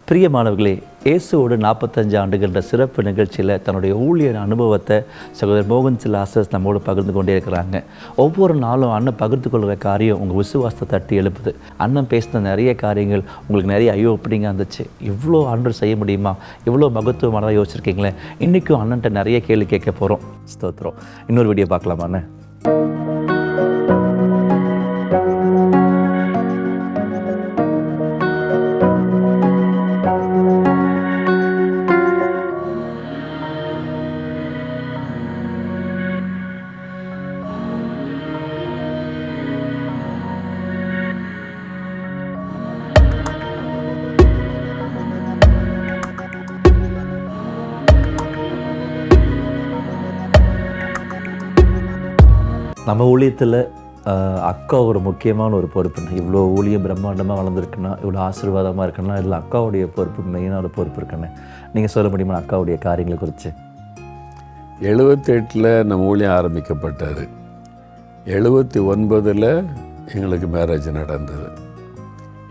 பிரியமானவர்களே, இயேசுவோடு 45 ஆண்டுகள்ன்ற சிறப்பு நிகழ்ச்சியில் தன்னுடைய ஊழிய அனுபவத்தை சகோதரர் mohanclazarus நம்மோடு பகிர்ந்து கொண்டே இருக்கிறாங்க. ஒவ்வொரு நாளும் அண்ணன் பகிர்ந்து கொள்கிற காரியம் உங்கள் விசுவாசத்தை தட்டி எழுப்புது. அண்ணன் பேசின நிறைய காரியங்கள் உங்களுக்கு நிறைய ஐயோ அப்படிங்க இருந்துச்சு. இவ்வளோ ஆண்டு செய்ய முடியுமா, இவ்வளோ மகத்துவமானதாக யோசிச்சிருக்கீங்களே. இன்றைக்கும் அண்ணன்ட்ட நிறைய கேள்வி கேட்க போகிறோம். ஸ்தோத்திரம். இன்னொரு வீடியோ பார்க்கலாமா அண்ணன்? நம்ம ஊழியத்தில் அக்கா ஒரு முக்கியமான ஒரு பொறுப்புண்ணா. இவ்வளோ ஊழியம் பிரம்மாண்டமாக வளர்ந்துருக்குன்னா, இவ்வளோ ஆசீர்வாதமாக இருக்குன்னா, இதில் அக்காவுடைய பொறுப்பு மெயினான ஒரு பொறுப்பு இருக்குண்ணே. நீங்கள் சொல்ல முடியுமா அக்காவுடைய காரியங்களை குறித்து? 78 நம்ம ஊழியம் ஆரம்பிக்கப்பட்டார். 79 எங்களுக்கு மேரேஜ் நடந்தது.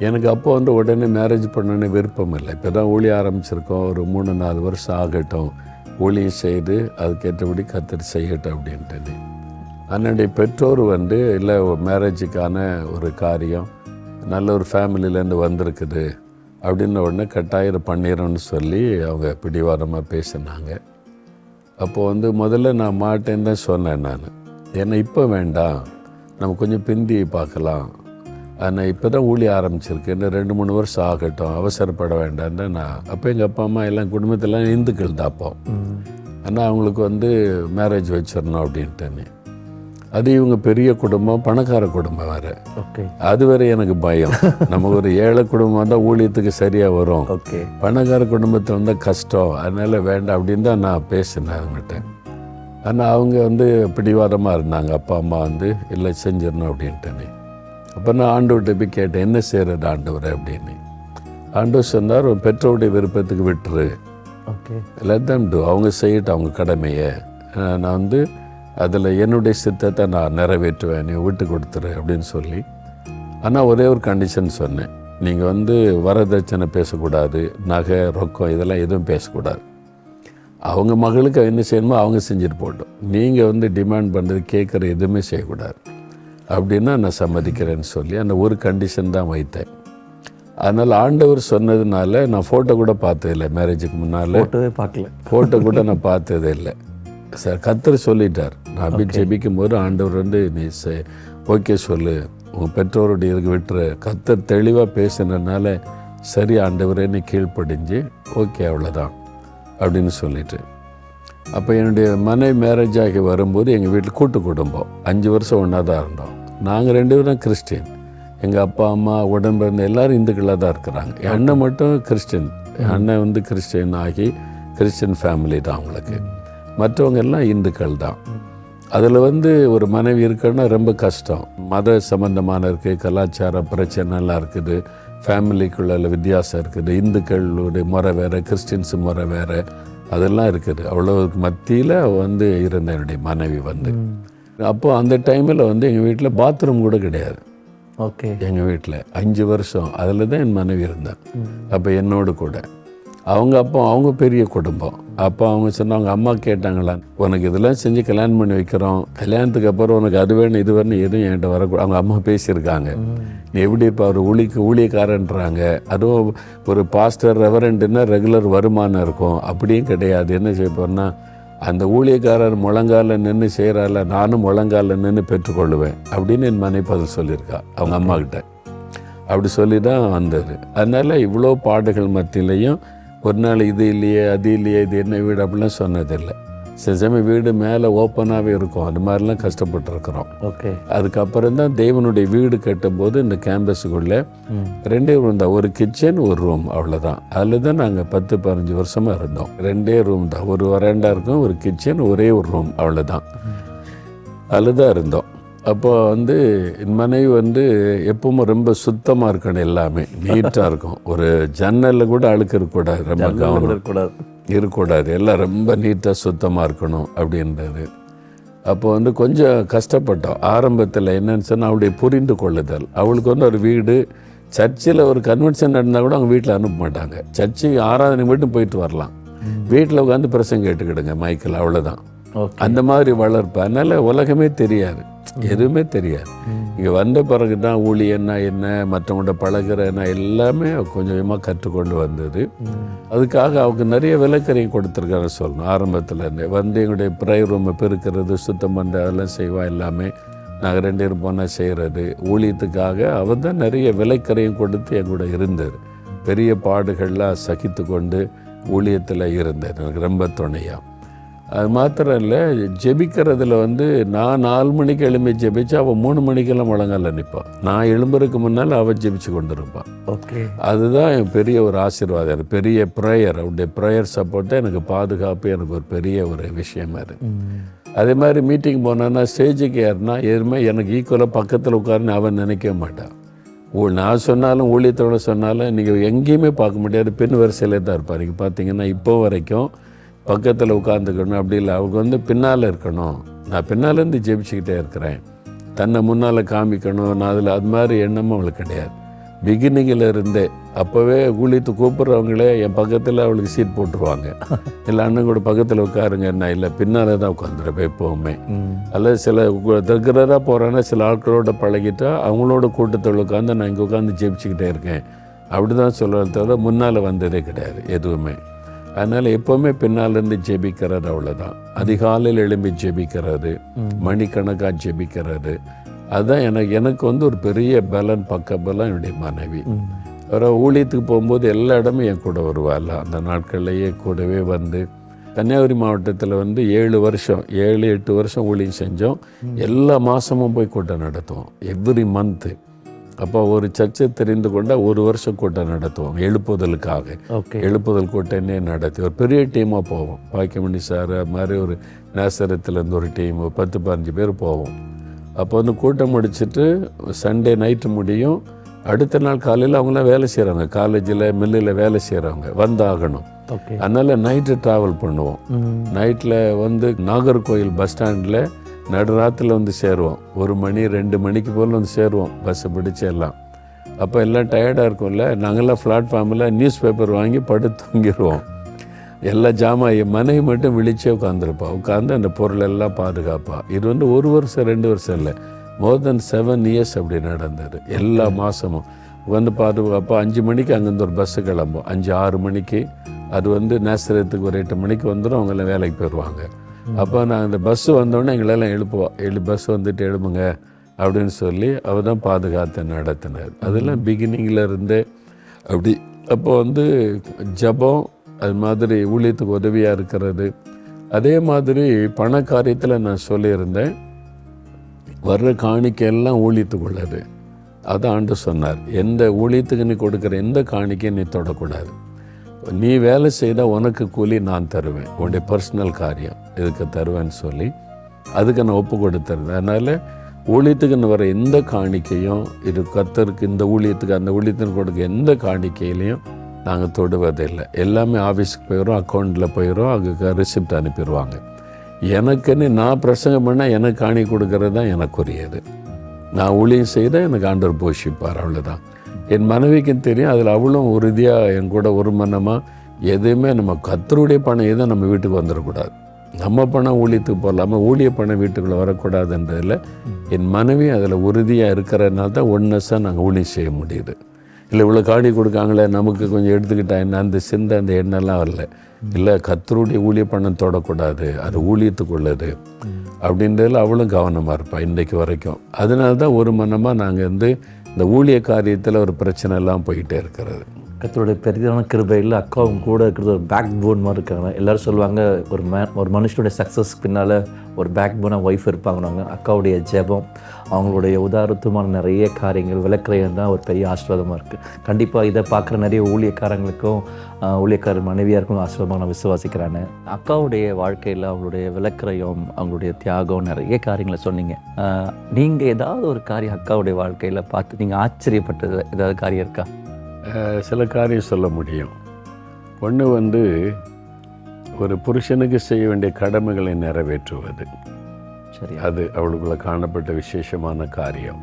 எனக்கு அப்போ உடனே மேரேஜ் பண்ணணுன்னு விருப்பம் இல்லை. இப்போ தான் ஊழியம் ஆரம்பிச்சிருக்கோம், ஒரு 3-4 வருஷம் ஆகட்டும், ஊழியம் செய்து அதுக்கேற்றபடி கத்தர் செய்யட்டும் அப்படின்ட்டு. என்னுடைய பெற்றோர் இல்லை மேரேஜுக்கான ஒரு காரியம் நல்ல ஒரு ஃபேமிலியிலேருந்து வந்திருக்குது அப்படின்ன உடனே கட்டாயம் பண்ணிடுறோன்னு சொல்லி அவங்க பிடிவாதமாக பேசினாங்க. அப்போது முதல்ல நான் மாட்டேன்னு தான் சொன்னேன் நான். ஏன்னா இப்போ வேண்டாம், நம்ம கொஞ்சம் பிந்தி பார்க்கலாம், ஆனால் இப்போ தான் ஊழியம் ஆரம்பிச்சிருக்கு, இன்னும் 2-3 வருஷம் ஆகட்டும், அவசரப்பட வேண்டான்னு நான். அப்போ எங்கள் அப்பா அம்மா எல்லாம் குடும்பத்தெல்லாம் இந்துக்கள் தான் அப்போ. ஆனால் அவங்களுக்கு மேரேஜ் வச்சிடணும் அப்படின்ட்டுன்னு. அது இவங்க பெரிய குடும்பம், பணக்கார குடும்பம் வேறு. அது வேறு எனக்கு பயம். நம்ம ஒரு ஏழை குடும்பம் தான் ஊழியத்துக்கு சரியாக வரும், பணக்கார குடும்பத்தில் வந்தால் கஷ்டம், அதனால் வேண்டாம் அப்படின்னு தான் நான் பேசினேன் அவங்ககிட்ட. ஆனால் அவங்க பிடிவாதமாக இருந்தாங்க. அப்பா அம்மா இல்லை செஞ்சிடணும் அப்படின்ட்டு. அப்போ நான் ஆண்டவர்கிட்ட போய் கேட்டேன், என்ன செய்கிறது ஆண்டவர் அப்படின்னு. ஆண்டவர் சொன்னார், பெற்றோருடைய விருப்பத்துக்கு விட்டுரு, let them do, அவங்க செய்யட்டும் அவங்க கடமையை, நான் அதில் என்னுடைய சித்தத்தை நான் நிறைவேற்றுவேன், நீ விட்டு கொடுத்துரு அப்படின்னு சொல்லி. ஆனால் ஒரே ஒரு கண்டிஷன் சொன்னேன், நீங்கள் வரதட்சணை பேசக்கூடாது, நகை ரொக்கம் இதெல்லாம் எதுவும் பேசக்கூடாது. அவங்க மகளுக்கு என்ன செய்யணுமோ அவங்க செஞ்சுட்டு போட்டோம், நீங்கள் டிமாண்ட் பண்ணுறது கேட்குற எதுவுமே செய்யக்கூடாது அப்படின்னா நான் சம்மதிக்கிறேன்னு சொல்லி அந்த ஒரு கண்டிஷன் தான் வைத்தேன். அதனால் ஆண்டவர் சொன்னதுனால நான் ஃபோட்டோ கூட பார்த்ததில்லை. மேரேஜுக்கு முன்னால் ஃபோட்டோ கூட நான் பார்த்ததே இல்லை. சார் கத்தர் சொல்லிட்டார். நான் அப்படி ஜெபிக்கும் போது ஆண்டவர் நீ ஓகே சொல்லு, உங்கள் பெற்றோருடைய இதுக்கு விட்டுரு, கத்தர் தெளிவாக பேசுனதுனால சரி ஆண்டவரே நீ கீழ்ப்படிஞ்சு ஓகே அவ்வளோதான் அப்படின்னு சொல்லிட்டு. அப்போ என்னுடைய மனைவி மேரேஜ் ஆகி வரும்போது எங்கள் வீட்டில் கூட்டு குடும்பம் 5 வருஷம் ஒன்றா தான் இருந்தோம். நாங்கள் 2 பேரும் கிறிஸ்டின், எங்கள் அப்பா அம்மா உடன் பிறந்த எல்லோரும் இந்துக்களாக தான் இருக்கிறாங்க. என் அண்ணன் மட்டும் கிறிஸ்டின். அண்ணன் கிறிஸ்டின் ஆகி கிறிஸ்டின் ஃபேமிலி தான் அவங்களுக்கு, மற்றவங்க எல்லாம் இந்துக்கள் தான். அதில் ஒரு மனைவி இருக்குன்னா ரொம்ப கஷ்டம். மத சம்பந்தமான இருக்குது, கலாச்சார பிரச்சனைலாம் இருக்குது, ஃபேமிலிக்குள்ள வித்தியாசம் இருக்குது, இந்துக்களுடைய முறை வேறு, கிறிஸ்டின்ஸ் முறை வேறு, அதெல்லாம் இருக்குது. அவ்வளோ மத்தியில் இருந்த என்னுடைய மனைவி அப்போது அந்த டைமில் எங்கள் வீட்டில் பாத்ரூம் கூட கிடையாது. எங்கள் வீட்டில் 5 வருஷம் அதில் தான் என் மனைவி இருந்தான். அப்போ என்னோடு கூட அவங்க பெரிய குடும்பம். அப்போ அவங்க சொன்னாங்க, அம்மா கேட்டாங்களா, உனக்கு இதெல்லாம் செஞ்சு கல்யாணம் பண்ணி வைக்கிறோம், கல்யாணத்துக்கு அப்புறம் உனக்கு அது வேணும் இது வேணும் எதுவும் என்கிட்ட வரக்கூடாது. அவங்க அம்மா பேசியிருக்காங்க, நீ எப்படி இப்போ ஒரு ஊழியக்காரன்றாங்க, அதுவும் ஒரு பாஸ்டர் ரெவரண்ட்னா ரெகுலர் வருமானம் இருக்கும், அப்படியும் கிடையாது. என்ன செய்ய போனால் அந்த ஊழியக்காரர் முழங்காலில் நின்று செய்கிறால, நானும் முழங்காலில் நின்று பெற்றுக்கொள்ளுவேன் அப்படின்னு என் மனைவி பதில் சொல்லியிருக்கா அவங்க அம்மாக்கிட்ட. அப்படி சொல்லி தான் வந்தது. அதனால் இவ்வளோ பாடுகள் மத்தியிலையும் ஒரு நாள் இது இல்லையே அது இல்லையே இது என்ன வீடு அப்படிலாம் சொன்னதில்லை. சில சமயம் வீடு மேலே ஓப்பனாகவே இருக்கும், அந்த மாதிரிலாம் கஷ்டப்பட்டுருக்குறோம். அதுக்கப்புறம் தான் தேவனுடைய வீடு கட்டும்போது இந்த கேம்பஸுக்குள்ளே 2 ரூம் தான், ஒரு கிச்சன் ஒரு ரூம், அவ்வளோதான். அதில் தான் நாங்கள் 10-15 வருஷமாக இருந்தோம். 2 ரூம் தான், ஒரு வராண்டா இருக்கும், ஒரு கிச்சன், ஒரே ஒரு ரூம், அவ்வளோதான். அதில் தான் இருந்தோம். அப்போ என் மனைவி எப்பவும் ரொம்ப சுத்தமாக இருக்கணும், எல்லாமே நீட்டாக இருக்கும். ஒரு ஜன்னலில் கூட அழுக்கு இருக்கக்கூடாது, ரொம்ப கவனம் இருக்கக்கூடாது, எல்லாம் ரொம்ப நீட்டாக சுத்தமாக இருக்கணும் அப்படின்றது. அப்போ கொஞ்சம் கஷ்டப்பட்டோம் ஆரம்பத்தில். என்னன்னு சொன்னால் அவளுடைய புரிந்து கொள்ளுதல், அவளுக்கு ஒரு வீடு சர்ச்சில் ஒரு கன்வென்ஷன் நடந்தால் கூட அவங்க வீட்டில் அனுப்ப மாட்டாங்க. சர்ச்சுக்கு ஆராதனை மட்டும் போயிட்டு வரலாம், வீட்டில் உட்காந்து பிரசங்க கேட்டுக்கிடுங்க மைக்கில், அவ்வளோதான். அந்த மாதிரி வளர்ப்பு. அதனால் உலகமே தெரியாது, எதுவுமே தெரியாது. இங்கே வந்த பிறகு தான் ஊழியன்னா என்ன, மற்றவங்கள்ட்ட பழகிறன்னா எல்லாமே கொஞ்சம் கொஞ்சமாக கற்றுக்கொண்டு வந்தது. அதுக்காக அவங்க நிறைய விலக்கரையும் கொடுத்துருக்காரு சொல்லணும். ஆரம்பத்தில் இருந்தே வந்து எங்களுடைய ப்ரேயர் ரூமை பெருக்கிறது, சுத்தம் பண்ணுறது, அதெல்லாம் செய்வா. எல்லாமே நாங்கள் 2 பேரும் போனால் செய்கிறது. ஊழியத்துக்காக அவர் தான் நிறைய விலைக்கரையும் கொடுத்து எங்கூட இருந்தார். பெரிய பாடுகள்லாம் சகித்து கொண்டு ஊழியத்தில் இருந்தார், எனக்கு ரொம்ப துணையாக. அது மாத்திரம் இல்லை, ஜெபிக்கிறதுல வந்து நான் 4 மணிக்கு எழும்பி ஜெபிச்சு அவள் 3 மணிக்கெல்லாம் முழங்கால நிற்பாள். நான் எழும்புறதுக்கு முன்னால் அவள் ஜெபிச்சு கொண்டு இருப்பாள். ஓகே, அதுதான் என் பெரிய ஒரு ஆசீர்வாதம். எனக்கு பெரிய ப்ரேயர், அவருடைய ப்ரேயர் சப்போர்ட்டு எனக்கு பாதுகாப்பு, எனக்கு ஒரு பெரிய ஒரு விஷயமா இருக்குது. அதே மாதிரி மீட்டிங் போனான்னா ஸ்டேஜுக்கு ஏறினா எதுவுமே எனக்கு ஈக்குவலாக பக்கத்தில் உட்காருன்னு அவன் நினைக்க மாட்டான். நான் சொன்னாலும் ஊழியத்தோடு சொன்னாலும் நீங்கள் எங்கேயுமே பார்க்க முடியாது, பின் வரிசையிலே தான் இருப்பார். நீங்கள் பார்த்தீங்கன்னா இப்போ வரைக்கும் பக்கத்தில் உட்காந்துக்கணும் அப்படி இல்லை, அவங்க வந்து பின்னால் இருக்கணும். நான் பின்னாலேருந்து ஜெபிச்சுக்கிட்டே இருக்கிறேன், தன்னை முன்னால் காமிக்கணும். நான் அதில் அது மாதிரி எண்ணமும் அவளுக்கு கிடையாது. பிகினிங்கில் இருந்தே அப்போவே ஊழியத்து கூப்பிட்றவங்களே என் பக்கத்தில் அவளுக்கு சீட் போட்டுருவாங்க. இல்லை அண்ணன் கூட பக்கத்தில் உட்காருங்க, என்ன இல்லை பின்னால் தான் உட்காந்துருப்பேன் எப்போவுமே. அல்லது சில ரெகுலராக போகிறேன்னா சில ஆட்களோட பழகிட்டா அவங்களோட கூட்டத்தில் உட்காந்து நான் இங்கே உட்காந்து ஜெபிச்சுக்கிட்டே இருக்கேன் அப்படி தான் சொல்கிறத தவிர முன்னால் வந்ததே கிடையாது எதுவுமே. அதனால் எப்போவுமே பின்னாலேருந்து ஜெபிக்கிறது, அவ்வளோதான். அதிகாலையில் எழும்பி ஜெபிக்கிறது, மணிக்கணக்காக ஜெபிக்கிறது, அதுதான் எனக்கு வந்து ஒரு பெரிய பலன், பக்க பலம் என்னுடைய மனைவி. வேறு ஊழியத்துக்கு போகும்போது எல்லா இடமும் என் கூட வருவாள். அந்த நாட்கள்லேயே கூடவே வந்து கன்னியாகுமரி மாவட்டத்தில் வந்து 7-8 வருஷம் ஊழியம் செஞ்சோம். எல்லா மாதமும் போய் கூட்டம் நடத்துவோம், எவ்ரி மந்த்து. அப்போ ஒரு சர்ச்சை தெரிந்து கொண்டால் 1 வருஷம் கூட்டம் நடத்துவோம் எழுப்புதலுக்காக. எழுப்புதல் கூட்டமே நடத்தி ஒரு பெரிய டீமாக போவோம். பாக்கியமணி சார் அது மாதிரி ஒரு நேசரத்துலேருந்து ஒரு டீம் 10-15 பேர் போவோம். அப்போ வந்து கூட்டம் முடிச்சுட்டு சண்டே நைட்டு முடியும். அடுத்த நாள் காலையில் அவங்களாம் வேலை செய்கிறவங்க, காலேஜில் மில்லில் வேலை செய்கிறவங்க வந்தாகணும். அதனால் நைட்டு ட்ராவல் பண்ணுவோம். நைட்டில் வந்து நாகர்கோயில் பஸ் ஸ்டாண்டில் நடுராத்தில் வந்து சேருவோம். 1 மணி 2 மணிக்கு போல் வந்து சேருவோம் பஸ்ஸை பிடிச்சி எல்லாம். அப்போ எல்லாம் டயர்டாக இருக்கும்ல, நாங்கள்லாம் பிளாட்ஃபார்மில் நியூஸ் பேப்பர் வாங்கி படுத்து தூங்கிடுவோம். எல்லா என் மனைவி மட்டும் விழிச்சே உட்காந்துருப்பா, உட்காந்து அந்த பொருள் எல்லாம் பாதுகாப்பா. இது வந்து 1 வருஷம் 2 வருஷம் இல்லை, மோர் தென் 7 இயர்ஸ் அப்படி நடந்தது. எல்லா மாதமும் வந்து பாதுகாப்பா. 5 மணிக்கு அங்கேருந்து ஒரு பஸ்ஸு கிளம்பும், 5-6 மணிக்கு. அது வந்து நேசரத்துக்கு ஒரு 8 மணிக்கு வந்துடும், அவங்களாம் வேலைக்கு போயிடுவாங்க. அப்போ நான் அந்த பஸ்ஸு வந்தோடனே எங்களெல்லாம் எழுப்புவோம், பஸ் வந்துட்டு எழுப்புங்க அப்படின்னு சொல்லி அவள் தான் பாதுகாத்து நடத்தினார். அதெல்லாம் பிகினிங்கில் இருந்தே அப்படி. அப்போ வந்து ஜபம், அது மாதிரி ஊழியத்துக்கு உதவியாக இருக்கிறது. அதே மாதிரி பண காரியத்தில் நான் சொல்லியிருந்தேன், வர்ற காணிக்கையெல்லாம் ஊழியத்துக்குள்ளது. அதான் ஆண்டு சொன்னார், எந்த ஊழியத்துக்கு நீ கொடுக்குற எந்த காணிக்கையும் நீ தொடக்கூடாது. நீ வேலை செய்தால் உனக்கு கூலி நான் தருவேன், உன்னுடைய பர்சனல் காரியம் இதுக்கு தருவேன்னு சொல்லி அதுக்கு நான் ஒப்பு கொடுத்துருந்தேன். அதனால் ஊழியத்துக்குன்னு வர எந்த காணிக்கையும், இது கர்த்தருக்கு இந்த ஊழியத்துக்கு அந்த ஊழியத்துக்கு கொடுக்க எந்த காணிக்கையிலையும் நாங்கள் தொடுவதில்லை. எல்லாமே ஆஃபீஸுக்கு போயிடும், அக்கௌண்ட்டில் போயிடும், அங்கே ரிசிப்ட் அனுப்பிடுவாங்க. எனக்குன்னு நான் பிரசங்கம் பண்ணால் எனக்கு காணி கொடுக்கறது தான் எனக்குரியது. நான் ஊழியம் செய்தால் எனக்கு ஆண்டவர் போஷிப்பார், அவ்வளோதான். என் மனைவிக்கும் தெரியும், அதில் அவளும் உறுதியாக என் கூட ஒரு மனமாக எதுவுமே நம்ம கர்த்தருடைய பணம் எதுவும் நம்ம வீட்டுக்கு வந்துடக்கூடாது. நம்ம பணம் ஊழியத்துக்கு போகலாமல் ஊழிய பணம் வீட்டுக்குள்ளே வரக்கூடாதுன்றதில் என் மனைவி அதில் உறுதியாக இருக்கிறதுனால தான் ஒன்னஸாக நாங்கள் ஊழியம் செய்ய முடியுது. இல்லை இவ்வளோ காணி கொடுக்காங்களே நமக்கு கொஞ்சம் எடுத்துக்கிட்டா என்ன, அந்த சிந்தை அந்த எண்ணெல்லாம் வரல. இல்லை கர்த்தருடைய ஊழிய பணம் தொடக்கூடாது, அது ஊழியத்துக்குள்ளது அப்படின்றதில் அவளும் கவனமாக இருப்பாள் இன்றைக்கு வரைக்கும். அதனால தான் ஒரு மனமாக நாங்கள் வந்து இந்த ஊழிய காரியத்தில் ஒரு பிரச்சனை எல்லாம் போயிட்டே இருக்கிறது. கர்த்தருடைய பெரிதான கிருபையில் அக்காவும் கூட இருக்கிறது ஒரு பேக் போன் மாதிரி இருக்காங்க. எல்லோரும் சொல்லுவாங்க, ஒரு மனுஷனுடைய சக்ஸஸ் பின்னால் ஒரு பேக் போனாக ஒய்ஃப் இருப்பாங்கன்னாங்க. அக்காவுடைய ஜெபம், அவங்களுடைய உதாரணத்துமான நிறைய காரியங்கள் விளக்குறையம் தான் ஒரு பெரிய ஆசீர்வாதமாக இருக்குது. கண்டிப்பாக இதை பார்க்குற நிறைய ஊழியக்காரங்களுக்கும் ஊழியக்கார மனைவியாக இருக்கும் ஆசீர்வாதமாக நான் விசுவாசிக்கிறேன். அக்காவுடைய வாழ்க்கையில் அவங்களுடைய விளக்குறையம், அவங்களுடைய தியாகம், நிறைய காரியங்களை சொன்னீங்க. நீங்கள் ஏதாவது ஒரு காரியம் அக்காவுடைய வாழ்க்கையில் பார்த்து நீங்கள் ஆச்சரியப்பட்டது ஏதாவது காரியம் இருக்கா? சில காரியம் சொல்ல முடியும். ஒன்று வந்து ஒரு புருஷனுக்கு செய்ய வேண்டிய கடமைகளை நிறைவேற்றுவது, சரி, அது அவளுக்குள்ள காணப்பட்ட விசேஷமான காரியம்.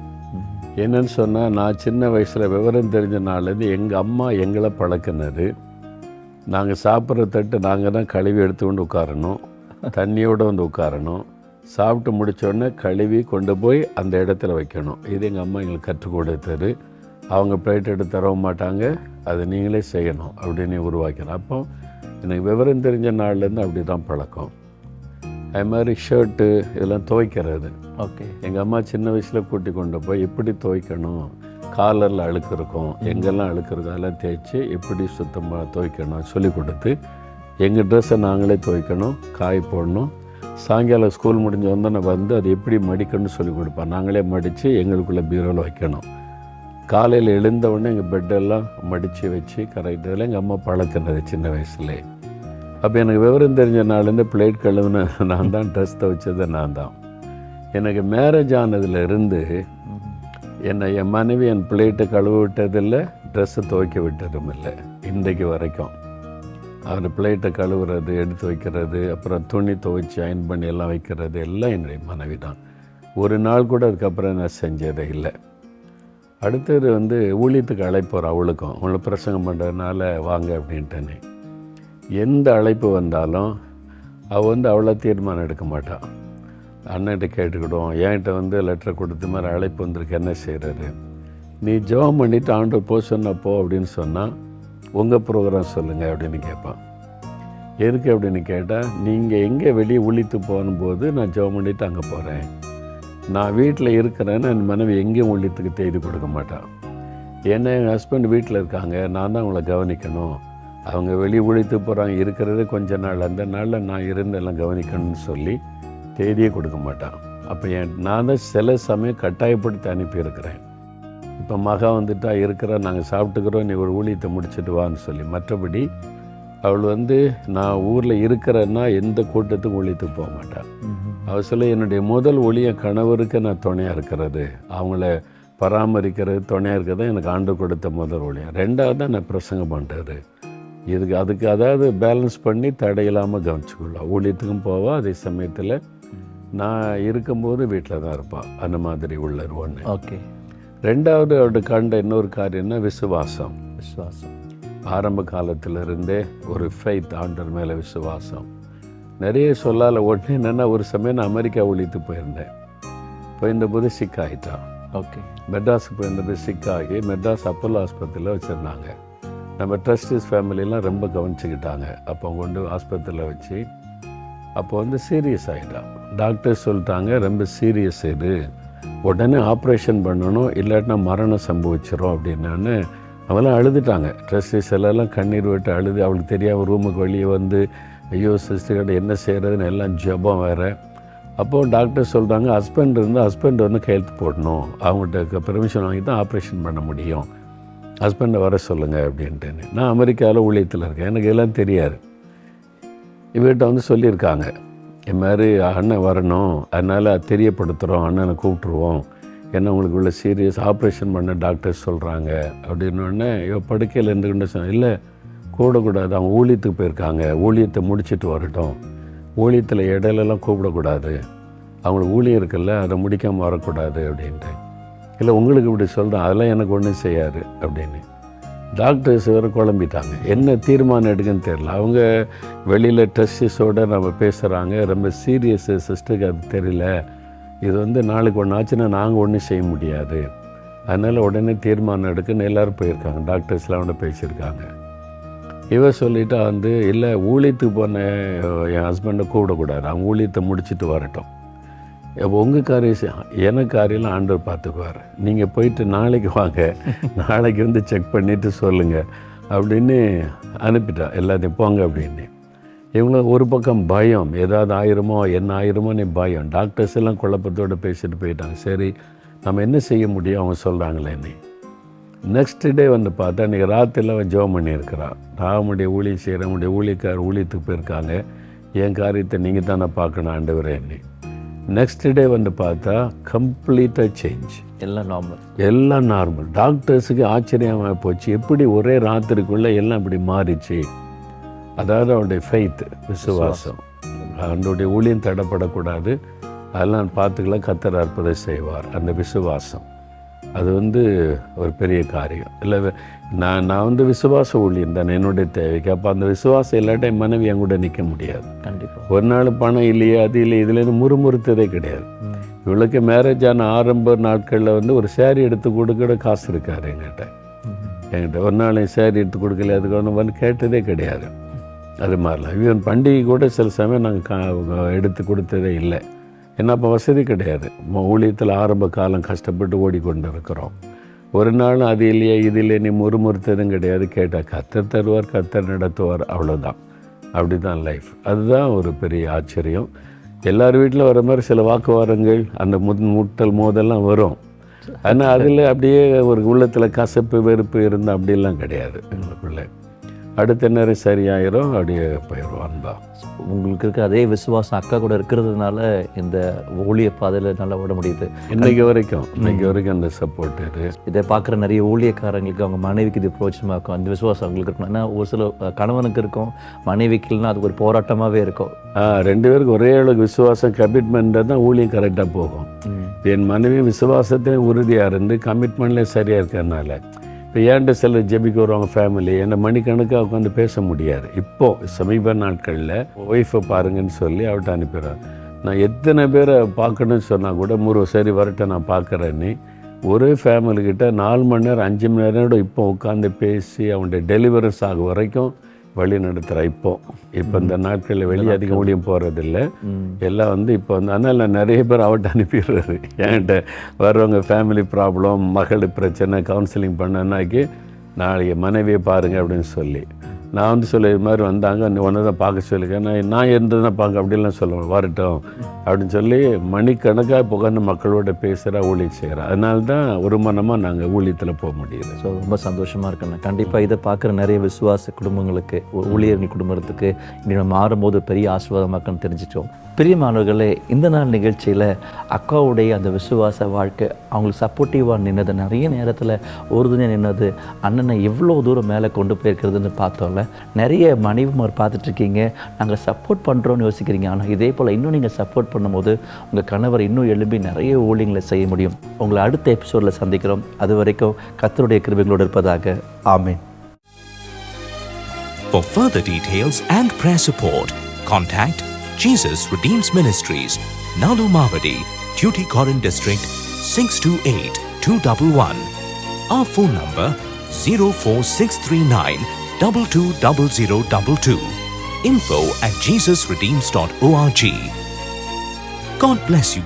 என்னன்னு சொன்னால், நான் சின்ன வயசில் விவரம் தெரிஞ்ச நாள்லேருந்து எங்கள் அம்மா எங்களை பழக்கினது. நாங்கள் சாப்பிட்ற தட்டு நாங்கள் தான் கழுவி எடுத்து கொண்டு உட்காரணும், தண்ணியோடு வந்து உட்காரணும், சாப்பிட்டு முடித்தோடனே கழுவி கொண்டு போய் அந்த இடத்துல வைக்கணும். இது எங்கள் அம்மா எங்களுக்கு கற்றுக் கொடுத்தது. அவங்க பிளேட் எடுத்து தரவும் மாட்டாங்க, அதை நீங்களே செய்யணும் அப்படின்னு உருவாக்கணும். அப்போ எனக்கு விவரம் தெரிஞ்ச நாள்லேருந்து அப்படி தான் பழக்கம். அது மாதிரி ஷர்ட்டு இதெல்லாம் துவைக்கிறது. ஓகே. எங்கள் அம்மா சின்ன வயசில் கூட்டி கொண்டு போய் எப்படி துவைக்கணும், காலரில் அழுக்கு இருக்கும், எங்கெல்லாம் அழுக்கு இருக்கும் அதெல்லாம் தேய்ச்சி எப்படி சுத்தமாக துவைக்கணும் சொல்லி கொடுத்து, எங்கள் ட்ரெஸ்ஸை நாங்களே துவைக்கணும், காய போடணும். சாயங்காலம் ஸ்கூல் முடிஞ்ச வந்தோன்னே வந்து அது எப்படி மடிக்கணும்னு சொல்லி கொடுப்பேன். நாங்களே மடித்து எங்களுக்குள்ளே பீரோவில் வைக்கணும். காலையில் எழுந்தவுடனே எங்கள் பெட்டெல்லாம் மடித்து வச்சு கரெக்டாக எங்கள் அம்மா பழக்கினது சின்ன வயசுலே. அப்போ எனக்கு விவரம் தெரிஞ்ச நாள்லேருந்து பிளேட் கழுவுன நான் தான், ட்ரெஸ் துவைச்சது நான் தான். எனக்கு மேரேஜ் ஆனதுலேருந்து என்னை என் மனைவி என் பிளேட்டை கழுவ விட்டதில்லை, ட்ரெஸ்ஸை துவைக்க விட்டதும் இல்லை இன்றைக்கு வரைக்கும். அவர் பிளேட்டை கழுவுறது, எடுத்து வைக்கிறது, அப்புறம் துணி துவைச்சி அயன் பண்ணி எல்லாம் வைக்கிறது எல்லாம் என்னுடைய மனைவி தான். ஒரு நாள் கூட அதுக்கப்புறம் நான் செஞ்சதே இல்லை. அடுத்தது வந்து ஊழியத்துக்கு அழைப்போர் அவளுக்கும், அவளை பிரசங்கம் பண்ணுறதுனால வாங்க அப்படின்ட்டேனே. எந்த அழைப்பு வந்தாலும் அவள் வந்து அவ்வளோ தீர்மானம் எடுக்க மாட்டாள். அண்ணன்கிட்ட கேட்டுக்கிடுவோம், என்கிட்ட வந்து லெட்டரை கொடுத்த மாதிரி அழைப்பு வந்திருக்கு, என்ன செய்கிறது, நீ ஜெபம் பண்ணிவிட்டு ஆண்டவர் போக சொன்னப்போ அப்படின்னு சொன்னால் உங்கள் ப்ரோக்ராம் சொல்லுங்கள் அப்படின்னு கேட்பான். எதுக்கு அப்படின்னு கேட்டால், நீங்கள் எங்கே வெளியே ஊழித்து போகும்போது நான் ஜெபம் பண்ணிவிட்டு அங்கே போகிறேன், நான் வீட்டில் இருக்கிறேன்னு என் மனைவி எங்கேயும் ஊழியத்துக்கு தேதி கொடுக்க மாட்டான். ஏன்னா எங்கள் ஹஸ்பண்ட் வீட்டில் இருக்காங்க, நான் தான் அவங்கள கவனிக்கணும், அவங்க வெளியே ஊழித்து போகிறாங்க, இருக்கிறது கொஞ்ச நாள், அந்த நாளில் நான் இருந்து எல்லாம் கவனிக்கணும்னு சொல்லி தேதியே கொடுக்க மாட்டான். அப்போ நான் தான் சில சமயம் கட்டாயப்படுத்தி அனுப்பியிருக்கிறேன். இப்போ மகா வந்துட்டா இருக்கிற, நாங்கள் சாப்பிட்டுக்கிறோம், நீ ஒரு ஊழியத்தை முடிச்சுட்டு வான்னு சொல்லி. மற்றபடி அவள் வந்து நான் ஊரில் இருக்கிறேன்னா எந்த கூட்டத்துக்கும் ஊழியத்துக்கு போக மாட்டாள். அவள் சொல்ல, என்னுடைய முதல் ஊழிய கணவருக்கு நான் துணையாக இருக்கிறது, அவங்கள பராமரிக்கிறது, துணையாக இருக்கிறது தான் எனக்கு ஆண்டு கொடுத்த முதல் ஊழியம். ரெண்டாவது தான் நான் பிரசங்கம் பண்ணுறது. அதுக்கு அதாவது பேலன்ஸ் பண்ணி தடையில்லாமல் கவனிச்சுக்கொள்ளலாம். ஊழியத்துக்கும் போவா, அதே சமயத்தில் நான் இருக்கும்போது வீட்டில் தான் இருப்பாள். அந்த மாதிரி உள்ளது ஒன்று. ஓகே. ரெண்டாவது அவர்கிட்ட கண்ட இன்னொரு காரியம்னா விசுவாசம். விசுவாசம் ஆரம்ப காலத்திலிருந்தே ஒரு ஃபெய்த், ஆண்டவர் மேலே விசுவாசம். நிறைய சொல்லால உடனே என்னென்னா, ஒரு சமயம் நான் அமெரிக்கா ஊழியத்து போயிருந்தேன். போயிருந்தபோது சிக்காகிட்டான். ஓகே. மெட்ராஸுக்கு போயிருந்தபோது சிக்காகி மெட்ராஸ் அப்போலோ ஆஸ்பத்திரியில் வச்சுருந்தாங்க. நம்ம ட்ரஸ்டீஸ் ஃபேமிலியெலாம் ரொம்ப கவனிச்சுக்கிட்டாங்க. அப்போ கொண்டு ஆஸ்பத்திரியில் வச்சு அப்போ வந்து சீரியஸ் ஆகிட்டான். டாக்டர் சொல்லிட்டாங்க, ரொம்ப சீரியஸ் இது, உடனே ஆப்ரேஷன் பண்ணணும், இல்லாட்டினா மரணம் சம்பவிச்சிடும் அப்படின்னு. அவெல்லாம் அழுதுட்டாங்க. ட்ரஸ்டீஸ் எல்லாம் கண்ணீர் விட்டு அழுது, அவளுக்கு தெரியாமல் ரூமுக்கு வெளியே வந்து, ஐயோ சிஸ்டர்கிட்ட என்ன செய்கிறதுன்னு எல்லாம் ஜெபம் வேறு. அப்போது டாக்டர் சொல்கிறாங்க, ஹஸ்பண்ட் இருந்தால் ஹஸ்பண்ட் வந்து கையெழுத்து போடணும், அவங்கள்ட்ட பெர்மிஷன் வாங்கி தான் ஆப்ரேஷன் பண்ண முடியும், ஹஸ்பண்டை வர சொல்லுங்கள் அப்படின்ட்டு. நான் அமெரிக்காவில் ஊழியத்தில் இருக்கேன், எனக்கு எல்லாம் தெரியாது. இவர்கிட்ட வந்து சொல்லியிருக்காங்க, இது மாதிரி அண்ணன் வரணும், அதனால் தெரியப்படுத்துகிறோம், அண்ணனை கூப்பிட்ருவோம், ஏன்னா உங்களுக்கு உள்ள சீரியஸ் ஆப்ரேஷன் பண்ண டாக்டர்ஸ் சொல்கிறாங்க அப்படின்னோடனே இவ படுக்கையில் இருந்துக்கிட்டு சொன்ன, இல்லை கூடக்கூடாது, அவங்க ஊழியத்துக்கு போயிருக்காங்க, ஊழியத்தை முடிச்சுட்டு வரட்டும், ஊழியத்தில் இடையிலலாம் கூப்பிடக்கூடாது, அவங்களுக்கு ஊழியம் இருக்குல்ல, அதை முடிக்காமல் வரக்கூடாது அப்படின்ட்டு. இல்லை உங்களுக்கு இப்படி சொல்கிறேன், அதெல்லாம் எனக்கு ஒன்றும் செய்யாது அப்படின்னு. டாக்டர்ஸ் வேறு குழம்பிட்டாங்க, என்ன தீர்மானம் எடுக்குன்னு தெரியல. அவங்க வெளியில் டெஸ்டிஸோடு நம்ம பேசுகிறாங்க, ரொம்ப சீரியஸ் சிஸ்டருக்கு அது தெரியல, இது வந்து நாளைக்கு ஒன்று ஆச்சுன்னா நாங்கள் ஒன்றும் செய்ய முடியாது, அதனால் உடனே தீர்மானம் எடுக்குன்னு எல்லோரும் போயிருக்காங்க, டாக்டர்ஸ்லாம் அவனை பேசியிருக்காங்க. இவ சொல்லிவிட்டா வந்து, இல்லை ஊழியத்துக்கு போன என் ஹஸ்பண்டை கூப்பிடக்கூடாது, அவங்க ஊழியத்தை முடிச்சுட்டு வரட்டும், உங்கள் காரியம் எனக்கு காரியெல்லாம் ஆண்டவர் பார்த்துக்குவார், நீங்கள் போயிட்டு நாளைக்கு வாங்க, நாளைக்கு வந்து செக் பண்ணிவிட்டு சொல்லுங்கள் அப்படின்னு அனுப்பிட்டா. எல்லாத்தையும் போங்க அப்படின்னு. இவங்களும் ஒரு பக்கம் பயம், ஏதாவது ஆயிருமோ என்ன ஆயிருமோன்னு பயம். டாக்டர்ஸ் எல்லாம் குழப்பத்தோடு பேசிட்டு போயிட்டாங்க. சரி நம்ம என்ன செய்ய முடியும், அவங்க சொல்கிறாங்களேன்னு. நெக்ஸ்ட் டே வந்து பார்த்தா, இன்றைக்கி ராத்திரியில் அவன் ஜெபம் பண்ணியிருக்கிறான், நான் உடைய ஊழியம் செய்கிறேன், உடைய ஊழியக்கார் ஊழியத்துக்கு போயிருக்காங்க, என் காரியத்தை நீங்கள் தானே பார்க்கணும் ஆண்டவரேன்னு. நெக்ஸ்ட் டே வந்து பார்த்தா கம்ப்ளீட்டாக சேஞ்ச், எல்லாம் நார்மல். டாக்டர்ஸுக்கு ஆச்சரியமாக போச்சு, எப்படி ஒரே ராத்திரிக்குள்ளே எல்லாம் இப்படி மாறிச்சு. அதாவது அவனுடைய ஃபெய்த், விசுவாசம். அவனுடைய ஊழியம் தடைப்படக்கூடாது, அதெல்லாம் பார்த்துக்கலாம், கர்த்தர் அற்புதம் செய்வார், அந்த விசுவாசம். அது ஒரு பெரிய காரியம். இல்லை நான் விசுவாச ஊழியம் தானே என்னுடைய தேவைக்கு. அப்போ அந்த விசுவாசம் இல்லாட்ட என் மனைவி என் கூட நிற்க முடியாது. கண்டிப்பாக ஒரு நாள் பணம் இல்லையே அது இல்லை இதுலேருந்து முறுமுறுத்ததே கிடையாது. இவளுக்கு மேரேஜ் ஆன ஆரம்ப நாட்களில் ஒரு சேரீ எடுத்து கொடுக்க காசு இருக்காரு என்கிட்ட ஒரு நாள் சேரீ எடுத்து கொடுக்கல அதுக்கு ஒன்று கேட்டதே கிடையாது. அது மாதிரிலாம் ஈவன் பண்டிகை கூட சில சமயம் நாங்கள் எடுத்து கொடுத்ததே இல்லை. ஏன்னா அப்போ வசதி கிடையாது. ஊழியத்தில் ஆரம்ப காலம் கஷ்டப்பட்டு ஓடிக்கொண்டு இருக்கிறோம். ஒரு நாள் அது இல்லையே இது இல்லையே நீ முறுமுறுத்ததும் கிடையாது. கேட்டால் கர்த்தர் தருவார், கர்த்தர் நடத்துவார், அவ்வளோதான். அப்படி தான் லைஃப். அதுதான் ஒரு பெரிய ஆச்சரியம். எல்லார் வீட்டில் வர மாதிரி சில வாக்குவாதங்கள் அந்த முட்டல் மோதெல்லாம் வரும். ஆனால் அதில் அப்படியே ஒரு உள்ளத்தில் கசப்பு வெறுப்பு இருந்தால் அப்படிலாம் கிடையாது எங்களுக்குள்ளே. அடுத்த நேரம் சரியாயிரும், அப்படியே போயிடும் அன்பா. உங்களுக்கு இருக்க அதே விசுவாசம் அக்கா கூட இருக்கிறதுனால இந்த ஊழிய பாதையில் நல்லா ஓட முடியுது இன்னைக்கு வரைக்கும் அந்த சப்போர்ட். இதை பார்க்குற நிறைய ஊழியக்காரங்களுக்கு அவங்க மனைவிக்கு இது பிரோஜனமாக இருக்கும். அந்த விசுவாசம் அவங்களுக்கு இருக்கணும். ஏன்னா ஒரு சில கணவனுக்கு இருக்கும், மனைவிக்கு இல்லைன்னா அது ஒரு போராட்டமாகவே இருக்கும். 2 பேருக்கு ஒரே அளவுக்கு விசுவாசம் கமிட்மெண்ட்டாக தான் ஊழியம் கரெக்டாக போகும். என் மனைவி விசுவாசத்தையும் உறுதியாக இருந்து கமிட்மெண்ட்லேயும் சரியாக இருக்கிறதுனால இப்போ ஏன்ட்டு சில ஜெபிக்க வருவாங்க ஃபேமிலி, என்னை மணிக்கணக்காக உட்காந்து பேச முடியாது. இப்போது சமீப நாட்களில் ஒய்ஃபை பாருங்கன்னு சொல்லி அவட்ட அனுப்பிடுறேன். நான் எத்தனை பேரை பார்க்கணுன்னு சொன்னால் கூட சரி வரட்ட நான் பார்க்குறேன்னு ஒரே ஃபேமிலிக்கிட்ட 4 மணி நேரம் 5 மணி நேரம் இப்போ உட்காந்து பேசி அவனுடைய டெலிவரன்ஸ் ஆகும் வரைக்கும் வழி நடத்துகிறேன். இப்போ இந்த நாட்களில் வெளியே அதிகம் ஊழியம் போகிறதில்ல. எல்லாம் இப்போ அதனால் நான் நிறைய பேர் அவட்ட அனுப்பிடுறாரு. என்கிட்ட வர்றவங்க ஃபேமிலி ப்ராப்ளம், மகள் பிரச்சனை, கவுன்சிலிங் பண்ணனாக்கி நாளைக்கு மனைவியை பாருங்கள் அப்படின்னு சொல்லி நான் சொல்ல இது மாதிரி வந்தாங்க ஒன்று தான் பார்க்க சொல்லியிருக்கேன். நான் இருந்ததுன்னா பார்க்க அப்படிலாம் சொல்லுவேன், வரட்டும் அப்படின்னு சொல்லி மணிக்கணக்காக இப்போ உட்காந்து மக்களோட பேசுகிறா, ஊழியம் செய்கிறேன். அதனால தான் ஒரு மனமாக நாங்கள் ஊழியத்தில் போக முடியுது. ஸோ ரொம்ப சந்தோஷமாக இருக்குண்ணா. கண்டிப்பாக இதை பார்க்குற நிறைய விசுவாச குடும்பங்களுக்கு, ஊழியர்கள் குடும்பத்துக்கு இப்படி நம்ம மாறும்போது பெரிய ஆசீர்வாதமாக இருக்குன்னு தெரிஞ்சிட்டோம். பிரியமானவர்களே, இந்த நாள் நிகழ்ச்சியில் அக்காவுடைய அந்த விசுவாச வாழ்க்கை அவங்களுக்கு சப்போர்ட்டிவாக நின்னது, நிறைய நேரத்தில் உறுதுணையாக நின்னது, அண்ணனை எவ்வளோ தூரம் மேலே கொண்டு போயிருக்கிறதுன்னு பார்த்தோம்ல. நிறைய மனைவிமார் பார்த்துட்ருக்கீங்க, நாங்கள் சப்போர்ட் பண்ணுறோன்னு யோசிக்கிறீங்க. ஆனால் இதே போல் இன்னும் நீங்கள் சப்போர்ட் பண்ணும்போது உங்கள் கணவர் இன்னும் எழும்பி நிறைய ஊழியங்களை செய்ய முடியும். உங்களை அடுத்த எபிசோடில் சந்திக்கிறோம். அது வரைக்கும் கர்த்தருடைய கிருபைகளோடு இருப்பதாக. ஆமென். For further details and prayer support, contact Jesus Redeems Ministries, Nalu Mavadi, Tuticorin District, 628-211. Our phone number 04639 220022. info@jesusredeems.org. God bless you.